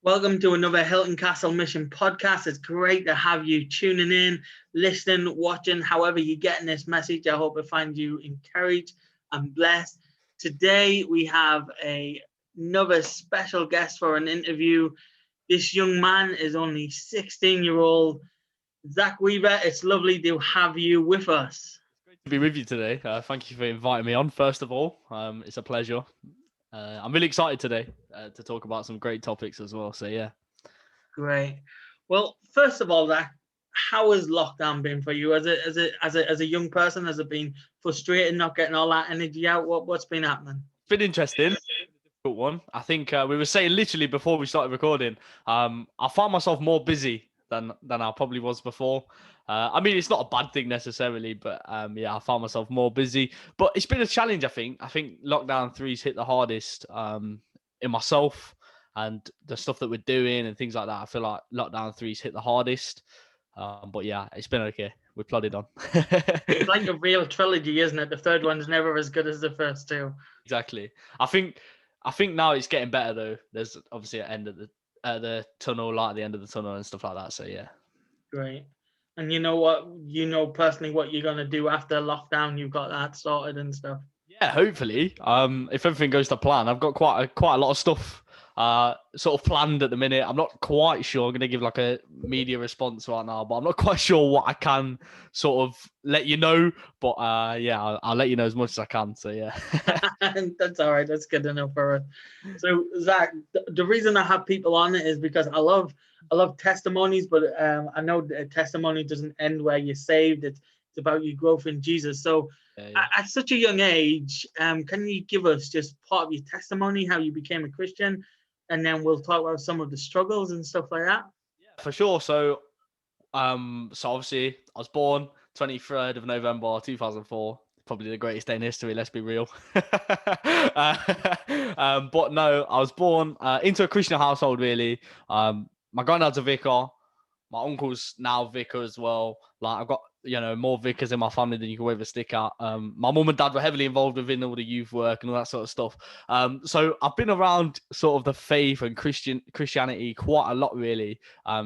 Welcome to another Hilton Castle Mission podcast. It's great to have you tuning in, listening, watching, however you're getting this message. I hope it finds you encouraged and blessed. Today, we have another special guest for an interview. This young man is only 16-year-old Zach Weaver. It's lovely to have you with us. To be with you today. Thank you for inviting me on, first of all. It's a pleasure. I'm really excited today to talk about some great topics as well. So, yeah. Great. Well, first of all, Zach, how has lockdown been for you as a young person? Has it been frustrating not getting all that energy out? What's been happening? It's been interesting. Difficult one. I think we were saying literally before we started recording, I found myself more busy than I probably was before. I mean, it's not a bad thing necessarily, but yeah, I found myself more busy. But it's been a challenge, I think. I think lockdown 3's hit the hardest in myself and the stuff that we're doing and things like that. I feel like lockdown 3's hit the hardest. But yeah, it's been okay. We plodded on. It's like a real trilogy, isn't it? The third one's never as good as the first two. Exactly. I think now it's getting better though. There's obviously an end of the tunnel, light at the end of the tunnel and stuff like that. So yeah. Great. And you know what? You know personally what you're gonna do after lockdown. You've got that sorted and stuff. Yeah, hopefully. If everything goes to plan, I've got quite a lot of stuff sort of planned at the minute. I'm not quite sure. I'm gonna give like a media response right now, but I'm not quite sure what I can sort of let you know. But yeah, I'll let you know as much as I can. So yeah. That's all right. That's good enough for us. So Zach, the reason I have people on it is because I love testimonies, but I know the testimony doesn't end where you're saved. It's about your growth in Jesus. So Yeah. at such a young age, can you give us just part of your testimony, how you became a Christian, and then we'll talk about some of the struggles and stuff like that. Yeah, for sure. So obviously I was born 23rd of November 2004. Probably the greatest day in history, let's be real. But no, I was born into a Christian household, really. My granddad's a vicar. My uncle's now vicar as well. Like I've got, more vicars in my family than you can ever stick at. My mum and dad were heavily involved within all the youth work and all that sort of stuff. So I've been around sort of the faith and Christianity quite a lot, really,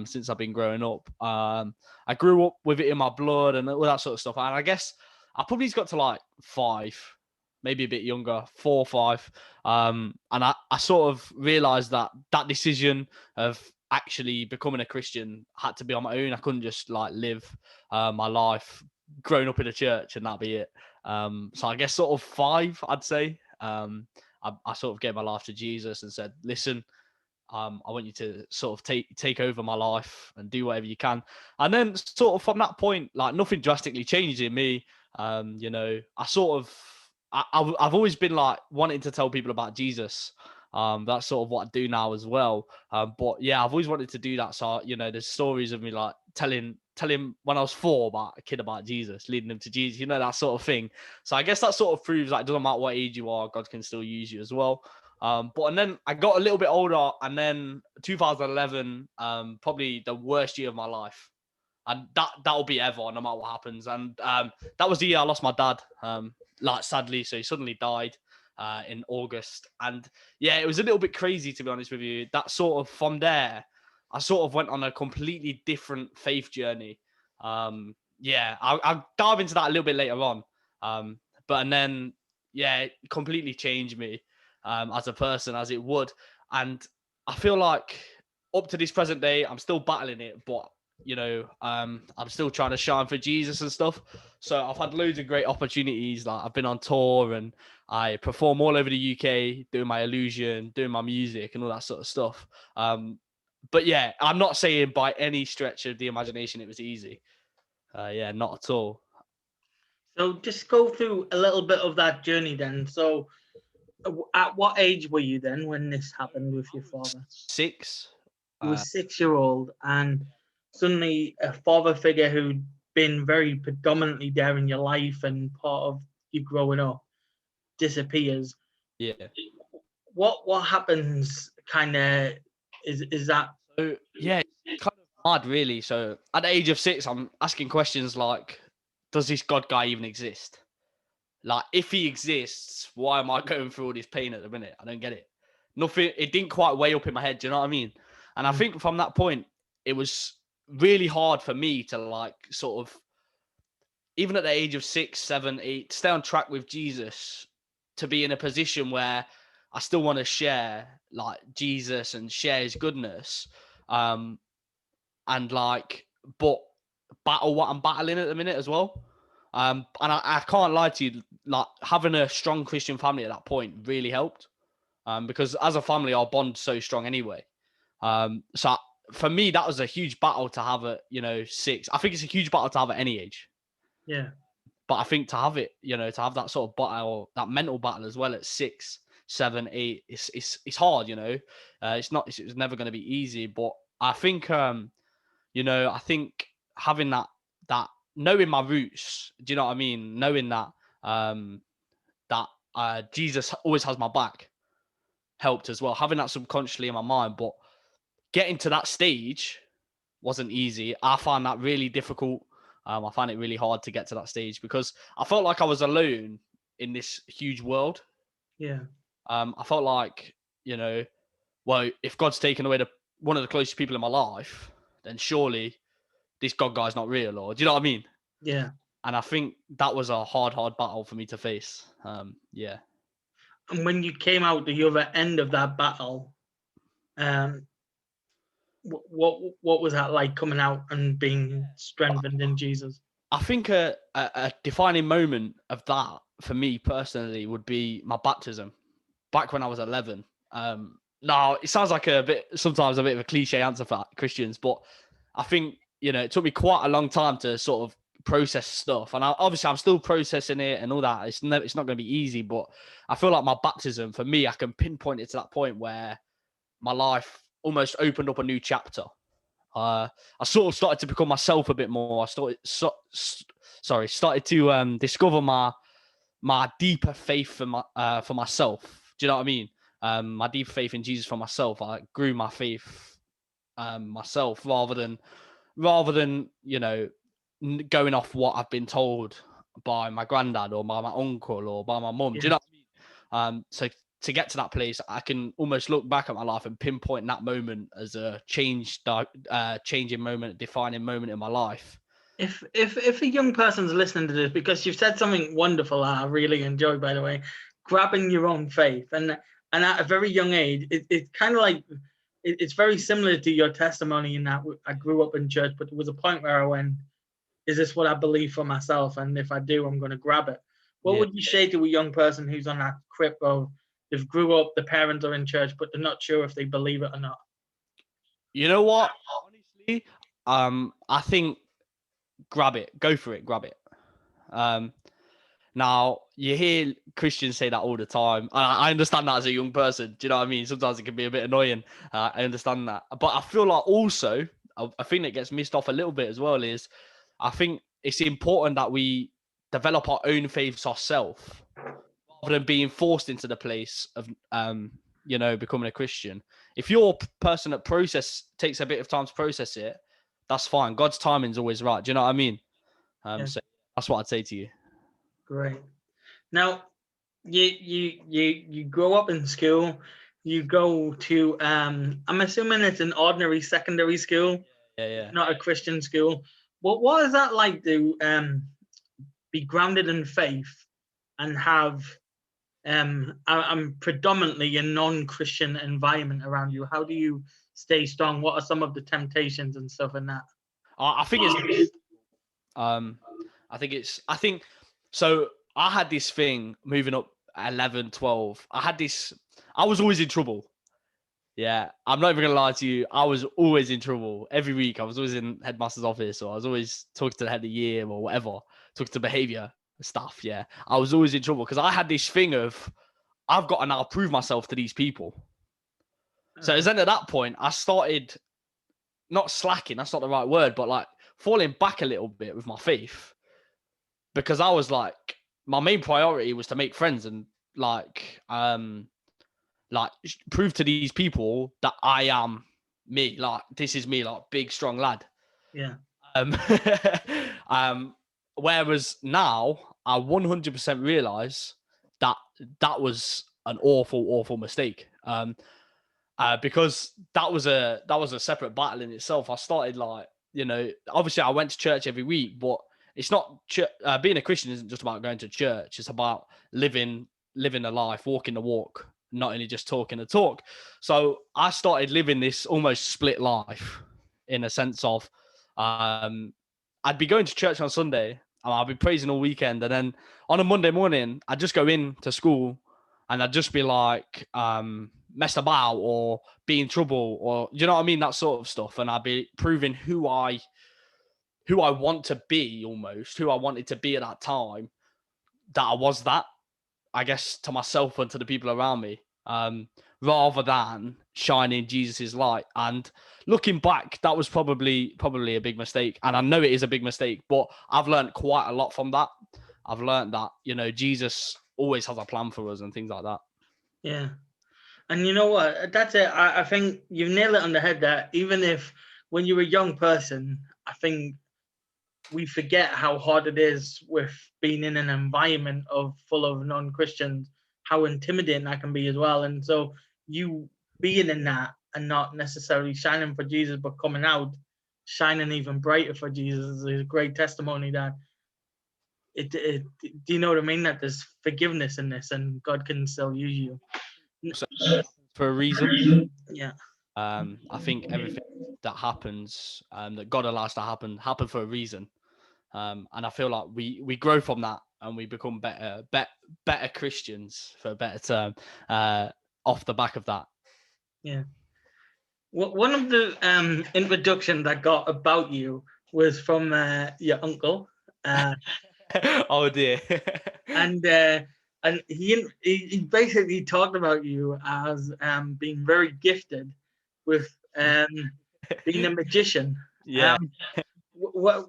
since I've been growing up. I grew up with it in my blood and all that sort of stuff. And I guess I probably got to like 5, maybe a bit younger, 4 or 5. And I sort of realized that decision of actually becoming a Christian had to be on my own. I couldn't just like live my life growing up in a church and that'd be it. So I guess sort of 5, I'd say. I sort of gave my life to Jesus and said, listen, I want you to sort of take over my life and do whatever you can. And then sort of from that point, like nothing drastically changed in me. I sort of, I've always been like wanting to tell people about Jesus. That's sort of what I do now as well. But yeah, I've always wanted to do that. So, there's stories of me like telling when I was 4 about a kid about Jesus, leading them to Jesus, that sort of thing. So I guess that sort of proves like it doesn't matter what age you are, God can still use you as well. And then I got a little bit older, and then 2011, probably the worst year of my life. And that'll be ever, no matter what happens. And that was the year I lost my dad, like sadly. So he suddenly died in August. And yeah, it was a little bit crazy, to be honest with you. That sort of, from there, I sort of went on a completely different faith journey. Yeah, I'll dive into that a little bit later on. And then, yeah, it completely changed me as a person, as it would. And I feel like up to this present day, I'm still battling it, but I'm still trying to shine for Jesus and stuff. So I've had loads of great opportunities. Like I've been on tour and I perform all over the UK, doing my illusion, doing my music and all that sort of stuff. But yeah, I'm not saying by any stretch of the imagination it was easy. Yeah, not at all. So just go through a little bit of that journey then. So at what age were you then when this happened with your father? 6. You were 6-year-old, and suddenly a father figure who'd been very predominantly there in your life and part of you growing up disappears. Yeah. What happens? Kind of is that? So yeah, it's kind of hard, really. So at the age of 6, I'm asking questions like, does this God guy even exist? Like, if he exists, why am I going through all this pain at the minute? I don't get it. Nothing. It didn't quite weigh up in my head. Do you know what I mean? And I think from that point, it was really hard for me to like sort of, even at the age of 6, 7, 8, stay on track with Jesus, to be in a position where I still want to share like Jesus and share his goodness. And like, but battle what I'm battling at the minute as well. And I can't lie to you, like having a strong Christian family at that point really helped. Because as a family, our bond so strong anyway. So for me, that was a huge battle to have at, 6. I think it's a huge battle to have at any age. Yeah. But I think to have it, to have that sort of battle, that mental battle as well at 6, 7, 8, it's hard, it's never going to be easy. But I think, I think having that knowing my roots, do you know what I mean? Knowing that, Jesus always has my back helped as well. Having that subconsciously in my mind, but getting to that stage wasn't easy. I found that really difficult. I find it really hard to get to that stage because I felt like I was alone in this huge world. Yeah. I felt like, well, if God's taken away one of the closest people in my life, then surely this God guy's not real, or do you know what I mean? Yeah. And I think that was a hard battle for me to face. Yeah. And when you came out the other end of that battle, what was that like, coming out and being strengthened in Jesus? I think a defining moment of that for me personally would be my baptism back when I was 11. Now it sounds like sometimes a bit of a cliche answer for Christians, but I think, it took me quite a long time to sort of process stuff. And obviously I'm still processing it and all that. It's not going to be easy, but I feel like my baptism for me, I can pinpoint it to that point where my life almost opened up a new chapter. I sort of started to become myself a bit more. I started to discover my deeper faith for myself. Do you know what I mean? My deep faith in Jesus for myself. I grew my faith myself rather than going off what I've been told by my granddad or by my uncle or by my mum. Yeah. Do you know what I mean? So to get to that place, I can almost look back at my life and pinpoint that moment as a changing moment, a defining moment in my life. If a young person's listening to this, because you've said something wonderful, I really enjoyed, by the way, grabbing your own faith, and at a very young age, it's kind of like it's very similar to your testimony in that I grew up in church, but there was a point where I went, "Is this what I believe for myself? And if I do, I'm going to grab it." What would you say to a young person who's on that crib of they've grew up, the parents are in church, but they're not sure if they believe it or not? You know what? Honestly, I think grab it, go for it, grab it. Now you hear Christians say that all the time. I understand that as a young person. Do you know what I mean? Sometimes it can be a bit annoying. I understand that, but I feel like also a thing that gets missed off a little bit as well is I think it's important that we develop our own faiths ourselves rather than being forced into the place of becoming a Christian. If you're a person that takes a bit of time to process it, that's fine. God's timing is always right. Do you know what I mean? So that's what I'd say to you. Great. Now, you grow up in school. You go to I'm assuming it's an ordinary secondary school. Yeah. Not a Christian school. What is that like to be grounded in faith and have I'm predominantly a non-Christian environment around you? How do you stay strong? What are some of the temptations and stuff in that? I think it's I think so. I had this thing moving up 11, 12. I was always in trouble. Yeah, I'm not even gonna lie to you. I was always in trouble every week. I was always in headmaster's office, or I was always talking to the head of the year or whatever, talking to behavior stuff. Yeah, I was always in trouble because I had this thing of I've got to now prove myself to these people. So it was then at that point I started not slacking. That's not the right word, but like falling back a little bit with my faith because I was like, my main priority was to make friends and like prove to these people that I am me. Like this is me, like big strong lad. Yeah. Whereas now I 100% realize that was an awful mistake. because that was a separate battle in itself. I started like, obviously I went to church every week, but it's not being a Christian isn't just about going to church. It's about living a life, walking the walk, not only just talking the talk. So I started living this almost split life in a sense of, I'd be going to church on Sunday and I'd be praising all weekend. And then on a Monday morning, I'd just go in to school and I'd just be like, messed about or be in trouble or, you know what I mean? That sort of stuff. And I'd be proving who I want to be, almost who I wanted to be at that time, that I was that, I guess, to myself and to the people around me, rather than shining Jesus's light. And looking back, that was probably a big mistake. And I know it is a big mistake, but I've learned quite a lot from that. I've learned that, Jesus always has a plan for us and things like that. Yeah. And you know what? That's it. I think you've nailed it on the head there. Even if when you're a young person, I think we forget how hard it is with being in an environment full of non-Christians, how intimidating that can be as well. And so you being in that and not necessarily shining for Jesus, but coming out, shining even brighter for Jesus is a great testimony that do you know what I mean? That there's forgiveness in this and God can still use you. So, for a reason. Yeah. I think everything that happens, that God allows to happen for a reason. And I feel like we grow from that and we become better Christians, for a better term, off the back of that. Yeah. One of the introductions I got about you was from your uncle. Oh dear. and he basically talked about you as being very gifted with being a magician. Yeah. What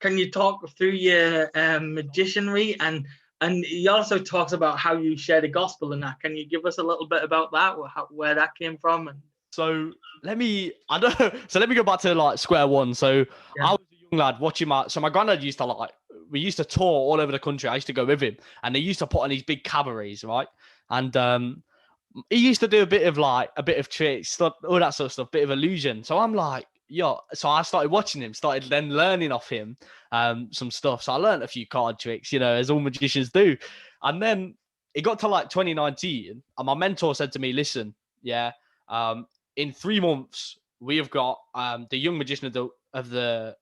can you talk through your magicianry, and he also talks about how you share the gospel and that. Can you give us a little bit about that, where that came from? And so let me go back to like square one. So Yeah. I was a young lad watching my granddad used to we used to tour all over the country. I used to go with him and they used to put on these big cabarets, right? And he used to do a bit of tricks, stuff, all that sort of stuff, bit of illusion. So I'm like, yo. So I started watching him, started then learning off him some stuff. So I learned a few card tricks, as all magicians do. And then it got to like 2019, and my mentor said to me, "Listen, yeah, in 3 months we have got the Young Magician of the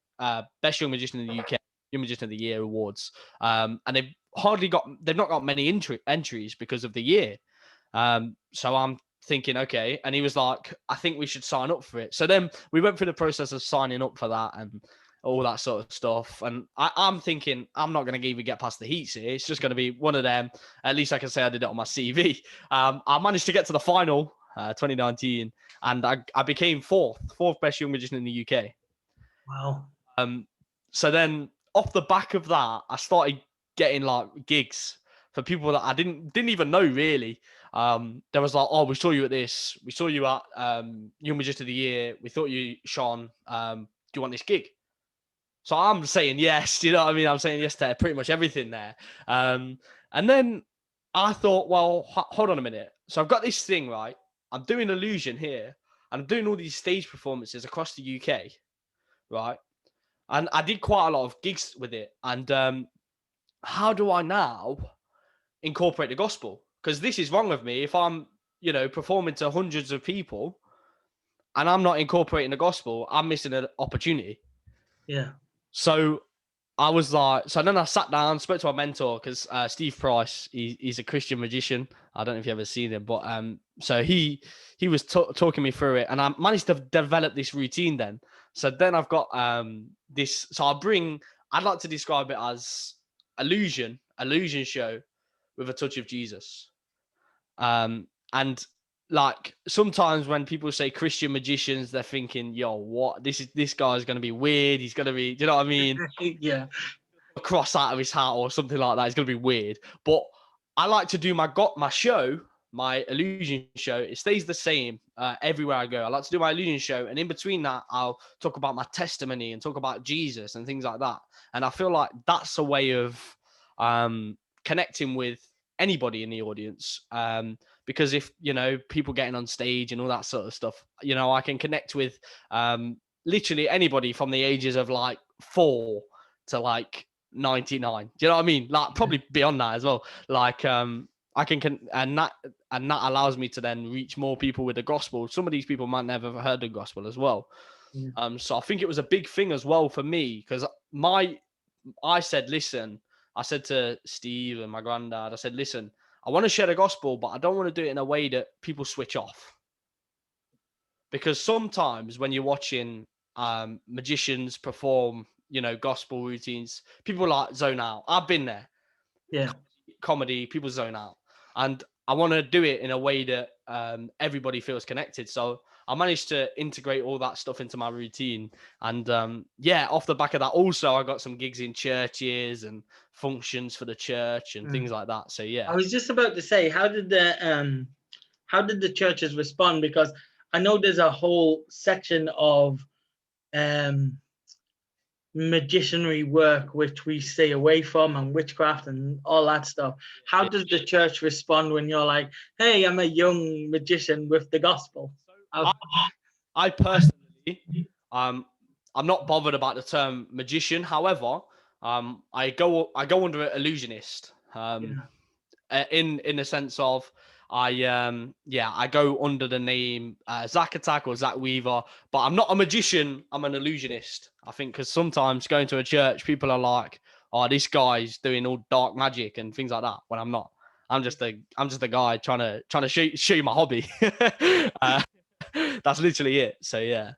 Best Young Magician in the UK, Young Magician of the Year awards, and they've not got many entries because of the year." So I'm thinking, okay. And he was like, I think we should sign up for it. So then we went through the process of signing up for that and all that sort of stuff. And I'm thinking, I'm not going to even get past the heats here. It's just going to be one of them. At least I can say I did it on my CV. I managed to get to the final, 2019, and I became fourth best young magician in the UK. Wow. So then off the back of that, I started getting like gigs for people that I didn't even know really. There was like, oh, we saw you at this. We saw you at Young Magician of the Year. We thought you shone. Do you want this gig? So I'm saying yes. You know what I mean? I'm saying yes to pretty much everything there. And then I thought, well, hold on a minute. So I've got this thing, right? I'm doing illusion here. And I'm doing all these stage performances across the UK, right? And I did quite a lot of gigs with it. And how do I now incorporate the gospel? Because this is wrong of me if I'm, performing to hundreds of people and I'm not incorporating the gospel, I'm missing an opportunity. Yeah. So I was like, so then I sat down, spoke to my mentor, because Steve Price, he's a Christian magician. I don't know if you've ever seen him, but so he was talking me through it, and I managed to develop this routine then. So then I've got this, so I'd like to describe it as illusion show with a touch of Jesus. And like sometimes when people say Christian magicians, they're thinking, yo, what? This guy's going to be weird. He's going to be, do you know what I mean? Yeah. A cross out of his hat or something like that. It's going to be weird. But I like to do my show, my illusion show. It stays the same everywhere I go. I like to do my illusion show. And in between that, I'll talk about my testimony and talk about Jesus and things like that. And I feel like that's a way of connecting with anybody in the audience. because if, you know, people getting on stage and all that sort of stuff, you know, I can connect with literally anybody from the ages of like 4 to like 99. Do you know what I mean? Like probably beyond that as well. Like I can and that allows me to then reach more people with the gospel. Some of these people might never have heard the gospel as well. Yeah. So I think it was a big thing as well for me, because I said, listen, I said to Steve and my granddad, I said, listen, I want to share the gospel, but I don't want to do it in a way that people switch off. Because sometimes when you're watching magicians perform, you know, gospel routines, people like zone out. I've been there. Yeah. Comedy, people zone out. And I want to do it in a way that everybody feels connected. So I managed to integrate all that stuff into my routine. And yeah, off the back of that, also, I got some gigs in churches and functions for the church and things like that. So yeah. I was just about to say, how did the churches respond? Because I know there's a whole section of magicianry work which we stay away from, and witchcraft and all that stuff. How does the church respond when you're like, hey, I'm a young magician with the gospel? I personally, I'm not bothered about the term magician. However, I go under it illusionist. In the sense of I go under the name Zack Attack or Zack Weaver, but I'm not a magician. I'm an illusionist. I think because sometimes going to a church, people are like, "Oh, this guy's doing all dark magic and things like that." When I'm not, I'm just a guy trying to show you my hobby. That's literally it. So yeah,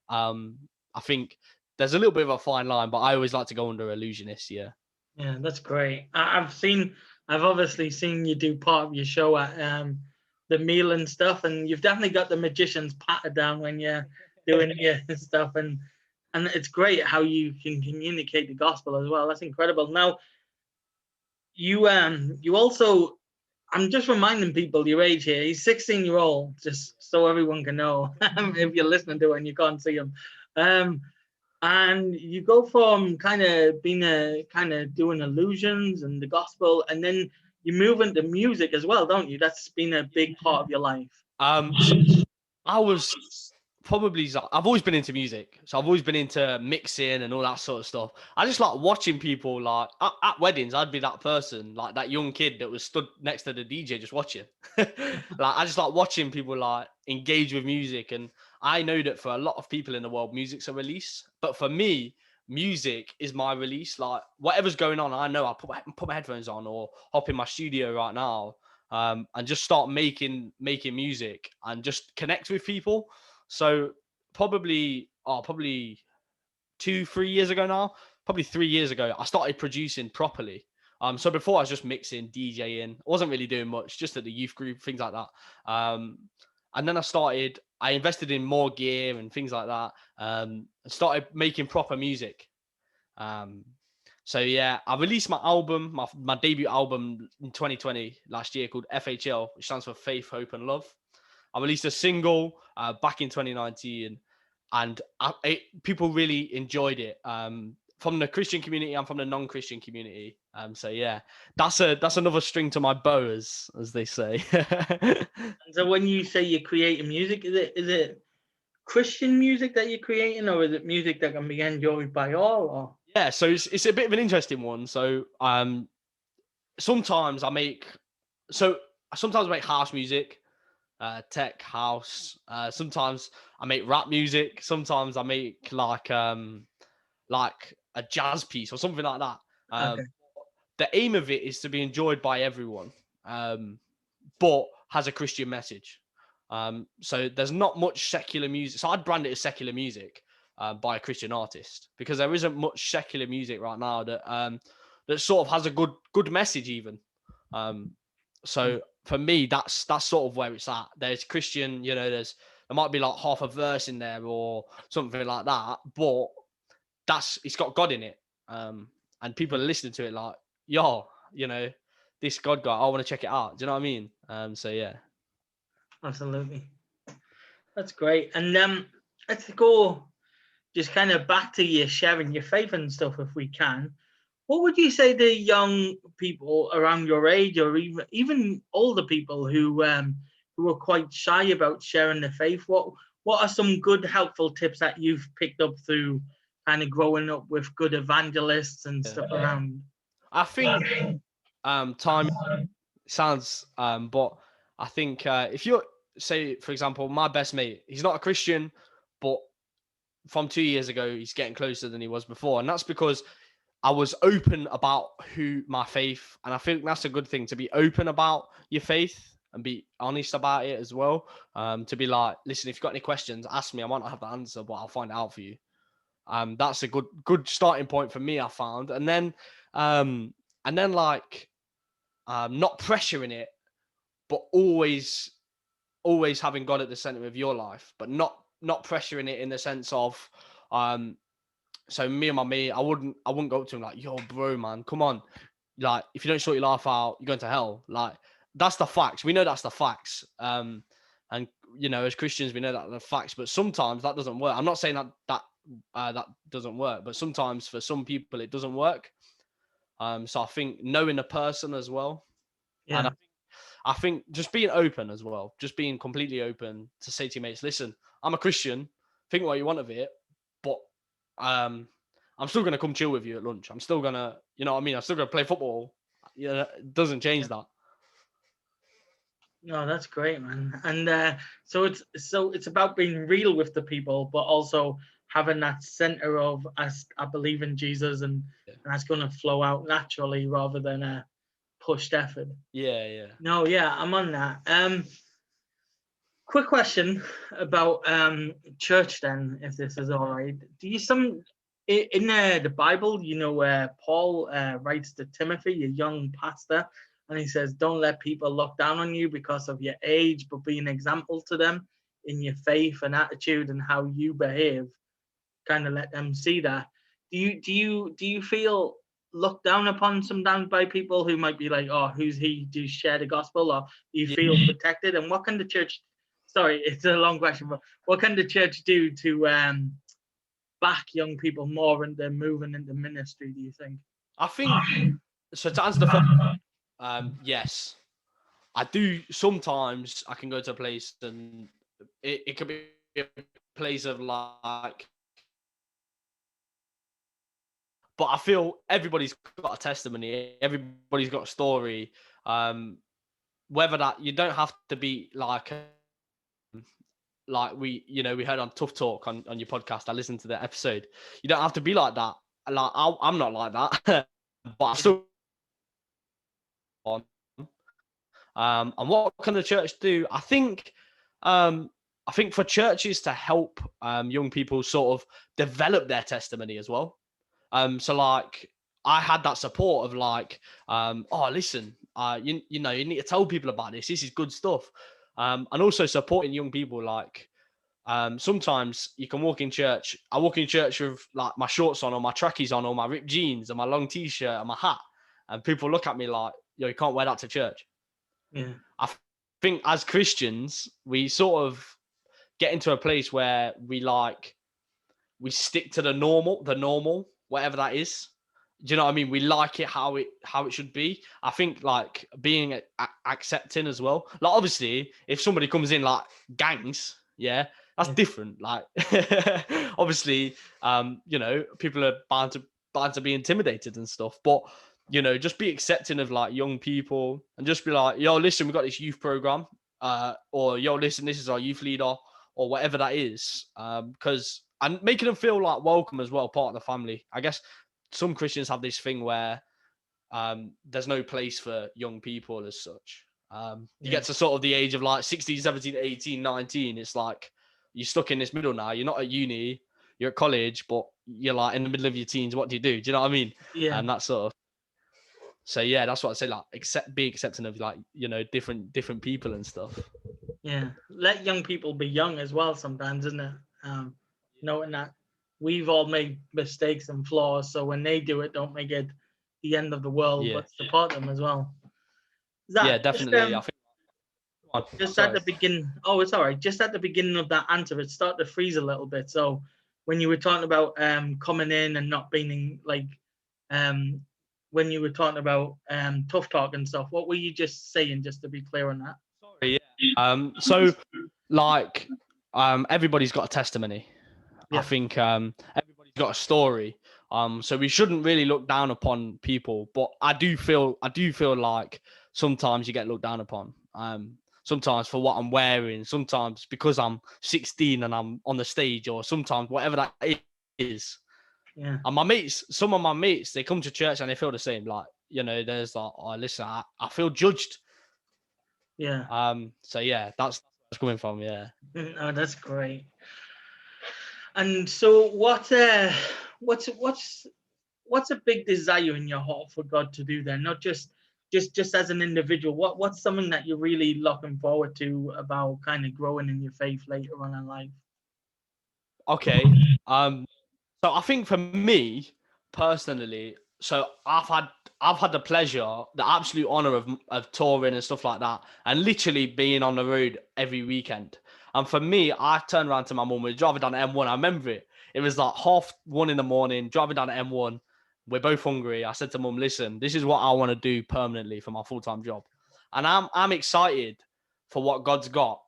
I think there's a little bit of a fine line, but I always like to go under illusionist. Yeah. Yeah, that's great. I've obviously seen you do part of your show at the meal and stuff, and you've definitely got the magician's patter down when you're doing your stuff, and it's great how you can communicate the gospel as well. That's incredible. Now, you also, I'm just reminding people your age here. He's 16-year-old, just so everyone can know if you're listening to it and you can't see him. And you go from kind of being doing illusions and the gospel, and then you move into music as well, don't you? That's been a big part of your life. So I was probably, I've always been into music, so I've always been into mixing and all that sort of stuff. I just like watching people, like at weddings. I'd be that person, like that young kid that was stood next to the DJ just watching. Like I just like watching people like engage with music, and I know that for a lot of people in the world, music's a release, but for me, music is my release. Like whatever's going on, I know I put my headphones on or hop in my studio right now, and just start making music and just connect with people. So probably 2-3 years ago now, probably 3 years ago, I started producing properly. So before I was just mixing, DJing, I wasn't really doing much, just at the youth group, things like that. And then I invested in more gear and things like that. And started making proper music. So yeah, I released my album, my debut album in 2020 last year called FHL, which stands for Faith, Hope and Love. I released a single back in 2019, and people really enjoyed it from the Christian community and from the non-Christian community. So yeah, that's another string to my bow, as they say. So when you say you're creating music, is it Christian music that you're creating, or is it music that can be enjoyed by all? Or? Yeah, so it's a bit of an interesting one. So sometimes I make house music, tech house. Sometimes I make rap music. Sometimes I make like a jazz piece or something like that. Okay. The aim of it is to be enjoyed by everyone, but has a Christian message. So there's not much secular music. So I'd brand it as secular music by a Christian artist, because there isn't much secular music right now that sort of has a good message even. So for me, that's sort of where it's at. There's Christian, you know, there might be like half a verse in there or something like that, but it's got God in it. And people are listening to it like, yo, you know, this God guy, I want to check it out. Do you know what I mean? So yeah. Absolutely. That's great. And let's go just kind of back to you sharing your faith and stuff if we can. What would you say to young people around your age, or even older people who are quite shy about sharing their faith? What are some good helpful tips that you've picked up through kind of growing up with good evangelists and Yeah. stuff around? I think time sounds, but I think if you're, say, for example, my best mate, he's not a Christian, but from 2 years ago, he's getting closer than he was before. And that's because I was open about my faith. And I think that's a good thing, to be open about your faith and be honest about it as well. To be like, listen, if you've got any questions, ask me. I might not have the answer, but I'll find it out for you. That's a good starting point for me, I found. And then like, not pressuring it, but always having God at the center of your life, but not pressuring it in the sense of, so me and my mate, I wouldn't go up to him like, yo, bro, man, come on. Like, if you don't sort your life out, you're going to hell. Like, that's the facts. We know that's the facts. And, you know, as Christians, we know that the facts, but sometimes that doesn't work. I'm not saying that doesn't work, but sometimes for some people it doesn't work. So I think knowing a person as well. Yeah. And I think just being open as well, just being completely open to say to your mates, listen, I'm a Christian, think what you want of it, but I'm still going to come chill with you at lunch. I'm still going to, you know what I mean? I'm still going to play football. Yeah, it doesn't change that. No, that's great, man. And so it's about being real with the people, but also having that center of, as I believe in Jesus, and that's going to flow out naturally rather than a pushed effort. Yeah. No, yeah, I'm on that. Quick question about church then, if this is all right. Do you in the Bible, you know, where Paul writes to Timothy, a young pastor, and he says, "Don't let people look down on you because of your age, but be an example to them in your faith and attitude and how you behave. Kind of let them see that." Do you feel looked down upon sometimes by people who might be like, "Oh, who's he to share the gospel?" Or do you feel protected? And what can the church? Sorry, it's a long question, but what can the church do to back young people more into moving into ministry, do you think? I think, so to answer the first, yes, I do. Sometimes I can go to a place and it could be a place of like, but I feel everybody's got a testimony, everybody's got a story. Whether that, you don't have to be like we heard on Tough Talk on your podcast. I listened to the episode. You don't have to be like that. Like, I'm not like that, but I'm still on. And what can the church do? I think for churches to help young people sort of develop their testimony as well. So like, I had that support of like, oh, listen, you know, you need to tell people about this. This is good stuff. And also supporting young people. Like, sometimes you can walk in church. I walk in church with like my shorts on, or my trackies on, or my ripped jeans, and my long t-shirt, and my hat, and people look at me like, yo, you can't wear that to church. Yeah. I think as Christians, we sort of get into a place where we stick to the normal, whatever that is. Do you know what I mean? We like it how it should be. I think like being accepting as well. Like, obviously, if somebody comes in like gangs, yeah, that's different. Like, obviously, you know, people are bound to be intimidated and stuff. But, you know, just be accepting of like young people, and just be like, yo, listen, we got this youth program, or yo, listen, this is our youth leader, or whatever that is, because, and making them feel like welcome as well, part of the family. I guess some Christians have this thing where there's no place for young people as such. You get to sort of the age of like 16, 17, 18, 19. It's like you're stuck in this middle now. You're not at uni, you're at college, but you're like in the middle of your teens. What do you do? Do you know what I mean? Yeah. And that sort of. So yeah, that's what I say. Like, be accepting of like, you know, different people and stuff. Yeah. Let young people be young as well sometimes, isn't it? Knowing that we've all made mistakes and flaws, so when they do it, don't make it the end of the world, but support them as well. Yeah, definitely. I think just at the beginning. Oh, it's all right. Just at the beginning of that answer, it started to freeze a little bit. So when you were talking about coming in and not being like when you were talking about tough talk and stuff. What were you just saying, just to be clear on that? Sorry, yeah. So like, everybody's got a testimony. I Yeah. think everybody's got a story. So we shouldn't really look down upon people, but I do feel like sometimes you get looked down upon. Sometimes for what I'm wearing, sometimes because I'm 16 and I'm on the stage, or sometimes whatever that is. Yeah. And my mates, some of my mates, they come to church and they feel the same. Like, there's like, oh, listen, I feel judged. Yeah. So yeah, that's where it's coming from. Yeah. Oh, that's great. And so, what's a big desire in your heart for God to do there? Not just as an individual. What's something that you're really looking forward to about kind of growing in your faith later on in life? Okay. So I think for me personally, so I've had the pleasure, the absolute honor of touring and stuff like that, and literally being on the road every weekend. And for me, I turned around to my mum. We were driving down the M1. I remember it. It was like 1:30 in the morning, driving down the M1. We're both hungry. I said to mum, "Listen, this is what I want to do permanently for my full-time job," and I'm excited for what God's got.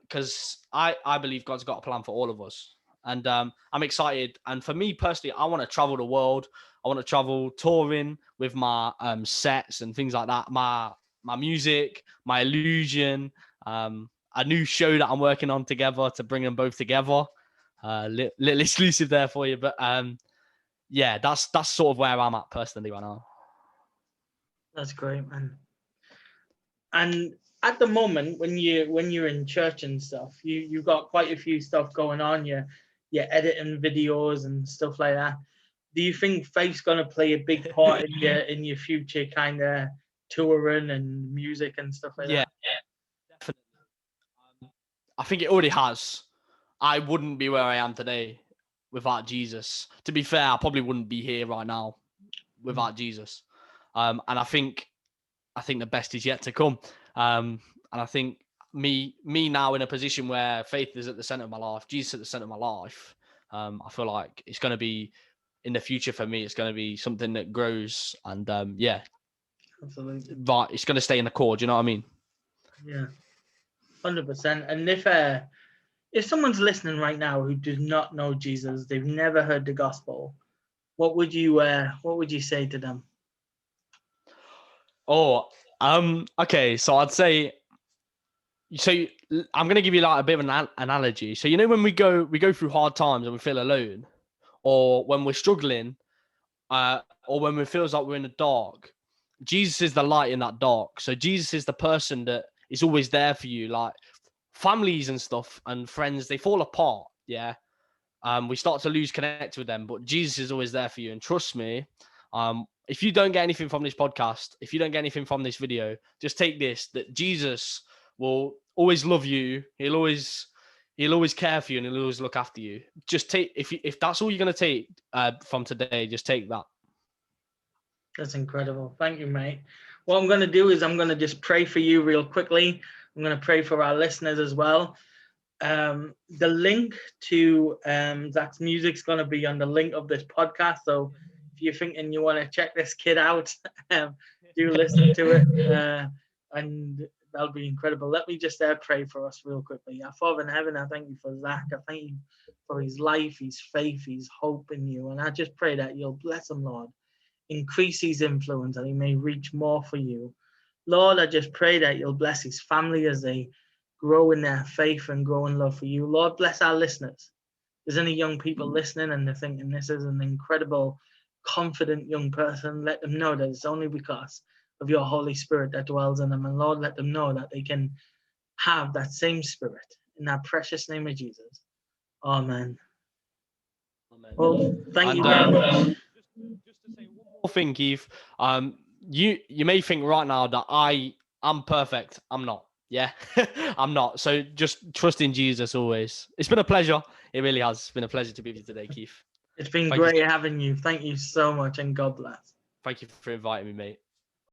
Because I believe God's got a plan for all of us. And I'm excited. And for me personally, I want to travel the world. I want to travel touring with my sets and things like that. My music, my illusion, a new show that I'm working on together to bring them both together. Little exclusive there for you, but yeah, that's sort of where I'm at personally right now. That's great, man. And at the moment, when you're in church and stuff, you got quite a few stuff going on. You're editing videos and stuff like that. Do you think faith's gonna play a big part in your future kind of touring and music and stuff like Yeah, that? definitely. I think it already has. I wouldn't be where I am today without Jesus. To be fair, I probably wouldn't be here right now without Jesus. And I think the best is yet to come. And I think me now in a position where faith is at the center of my life, Jesus at the center of my life. I feel like it's going to be in the future for me. It's going to be something that grows, and yeah, Absolutely. but it's going to stay in the core. Do you know what I mean? Yeah, 100%. And if someone's listening right now who does not know Jesus, they've never heard the gospel, what would you say to them? Oh, okay. So I'd say, so I'm gonna give you like a bit of an analogy. So when we go through hard times and we feel alone, or when we're struggling, or when it feels like we're in the dark, Jesus is the light in that dark. So Jesus is the person that is always there for you. Like families and stuff and friends, they fall apart. Yeah. We start to lose connect with them, but Jesus is always there for you. And trust me, if you don't get anything from this podcast, if you don't get anything from this video, just take this, that Jesus will always love you. He'll always care for you, and he'll always look after you. Just take, if that's all you're going to take from today, just take that. That's incredible. Thank you, mate. What I'm going to do is I'm going to just pray for you real quickly. I'm going to pray for our listeners as well. The link to Zach's music is going to be on the link of this podcast. So if you're thinking you want to check this kid out, do listen to it. And that'll be incredible. Let me just pray for us real quickly. Our Father in heaven, I thank you for Zach. I thank you for his life, his faith, his hope in you. And I just pray that you'll bless him, Lord. Increase his influence and he may reach more for you. Lord, I just pray that you'll bless his family as they grow in their faith and grow in love for you. Lord, bless our listeners. If there's any young people listening and they're thinking this is an incredible, confident young person, let them know that it's only because of your Holy Spirit that dwells in them. And Lord, let them know that they can have that same spirit in that precious name of Jesus. Amen. Amen. Well, thank you And very much. just to say one more thing, Keith. You may think right now that I'm perfect. I'm not. Yeah, I'm not. So just trust in Jesus always. It's been a pleasure. It really has. It's been a pleasure to be with you today, Keith. It's been Thank you. great having you. Thank you so much, and God bless. Thank you for inviting me, mate.